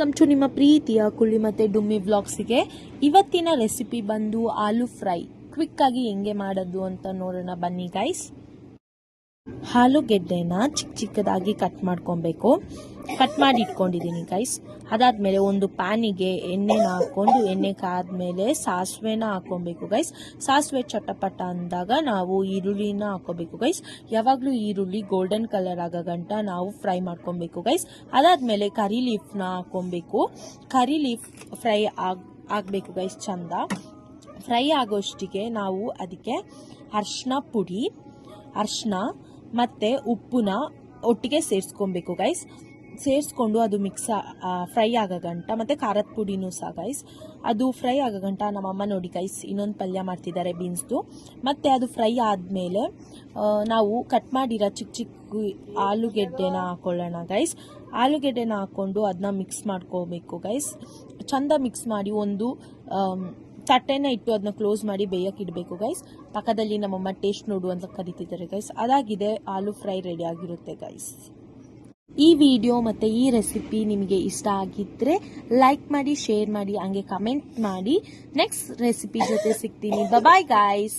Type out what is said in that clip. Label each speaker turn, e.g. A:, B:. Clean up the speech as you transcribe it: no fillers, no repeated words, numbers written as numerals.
A: Welcome to ನಿಮ್ಮ ಪ್ರೀತಿಯ ಕುಳ್ಳಿ ಮತ್ತೆ ಡುಮ್ಮಿ ವ್ಲಾಗ್ಸಿಗೆ. ಇವತ್ತಿನ ರೆಸಿಪಿ ಬಂದು ಆಲೂ ಫ್ರೈ. ಕ್ವಿಕ್ ಆಗಿ ಹೆಂಗೆ ಮಾಡೋದು ಅಂತ ನೋಡೋಣ ಬನ್ನಿ ಗೈಸ್. ಆಲೂಗೆಡ್ಡೆನ ಚಿಕ್ಕ ಚಿಕ್ಕದಾಗಿ ಕಟ್ ಮಾಡ್ಕೊಬೇಕು. ಕಟ್ ಮಾಡಿ ಇಟ್ಕೊಂಡಿದ್ದೀನಿ ಗೈಸ್. ಅದಾದ್ಮೇಲೆ ಒಂದು ಪ್ಯಾನಿಗೆ ಎಣ್ಣೆನ ಹಾಕೊಂಡು ಎಣ್ಣೆ ಕಾದ್ಮೇಲೆ ಸಾಸಿವೆನ ಹಾಕೊಬೇಕು ಗೈಸ್. ಸಾಸಿವೆ ಚಟಪಟ ಅಂದಾಗ ನಾವು ಈರುಳ್ಳಿನ ಹಾಕೋಬೇಕು ಗೈಸ್. ಯಾವಾಗಲೂ ಈರುಳ್ಳಿ ಗೋಲ್ಡನ್ ಕಲರ್ ಆಗೋ ಗಂಟ ನಾವು ಫ್ರೈ ಮಾಡ್ಕೊಬೇಕು ಗೈಸ್. ಅದಾದ್ಮೇಲೆ ಕರಿ ಲೀಫ್ನ ಹಾಕೊಬೇಕು. ಕರಿ ಲೀಫ್ ಫ್ರೈ ಆಗಬೇಕು ಗೈಸ್. ಚಂದ ಫ್ರೈ ಆಗೋಷ್ಟಿಗೆ ನಾವು ಅದಕ್ಕೆ ಅರ್ಶಿನ ಮತ್ತೆ ಉಪ್ಪುನ ಒಟ್ಟಿಗೆ ಸೇರಿಸ್ಕೊಬೇಕು ಗೈಸ್. ಸೇರಿಸ್ಕೊಂಡು ಅದು ಫ್ರೈ ಆಗೋ ಗಂಟ ಮತ್ತೆ ಖಾರದ ಪುಡಿನೂ ಸಹ ಗೈಸ್. ಅದು ಫ್ರೈ ಆಗೋ ಗಂಟ ನಮ್ಮಮ್ಮ ನೋಡಿ ಗೈಸ್ ಇನ್ನೊಂದು ಪಲ್ಯ ಮಾಡ್ತಿದ್ದಾರೆ ಬೀನ್ಸ್ದು. ಮತ್ತೆ ಅದು ಫ್ರೈ ಆದಮೇಲೆ ನಾವು ಕಟ್ ಮಾಡಿರೋ ಚಿಕ್ಕ ಚಿಕ್ಕ ಆಲೂಗೆಡ್ಡೆನ ಹಾಕೊಳ್ಳೋಣ ಗೈಸ್. ಆಲೂಗೆಡ್ಡೆನ ಹಾಕ್ಕೊಂಡು ಅದನ್ನ ಮಿಕ್ಸ್ ಮಾಡ್ಕೋಬೇಕು ಗೈಸ್. ಚಂದ ಮಿಕ್ಸ್ ಮಾಡಿ ಒಂದು ತಟ್ಟೆನ ಇಟ್ಟು ಅದನ್ನ ಕ್ಲೋಸ್ ಮಾಡಿ ಬೇಯಕ್ಕೆ ಇಡಬೇಕು ಗೈಸ್. ಪಕ್ಕದಲ್ಲಿ ನಮ್ಮಮ್ಮ ಟೇಸ್ಟ್ ನೋಡು ಅಂತ ಕರಿತಿದ್ದಾರೆ ಗೈಸ್. ಅದಾಗಿದೆ, ಆಲೂ ಫ್ರೈ ರೆಡಿ ಆಗಿರುತ್ತೆ ಗೈಸ್. ಈ ವಿಡಿಯೋ ಮತ್ತು ಈ ರೆಸಿಪಿ ನಿಮಗೆ ಇಷ್ಟ ಆಗಿದ್ದರೆ ಲೈಕ್ ಮಾಡಿ, ಶೇರ್ ಮಾಡಿ, ಹಂಗೆ ಕಮೆಂಟ್ ಮಾಡಿ. ನೆಕ್ಸ್ಟ್ ರೆಸಿಪಿ ಜೊತೆ ಸಿಗ್ತೀನಿ. Bye guys.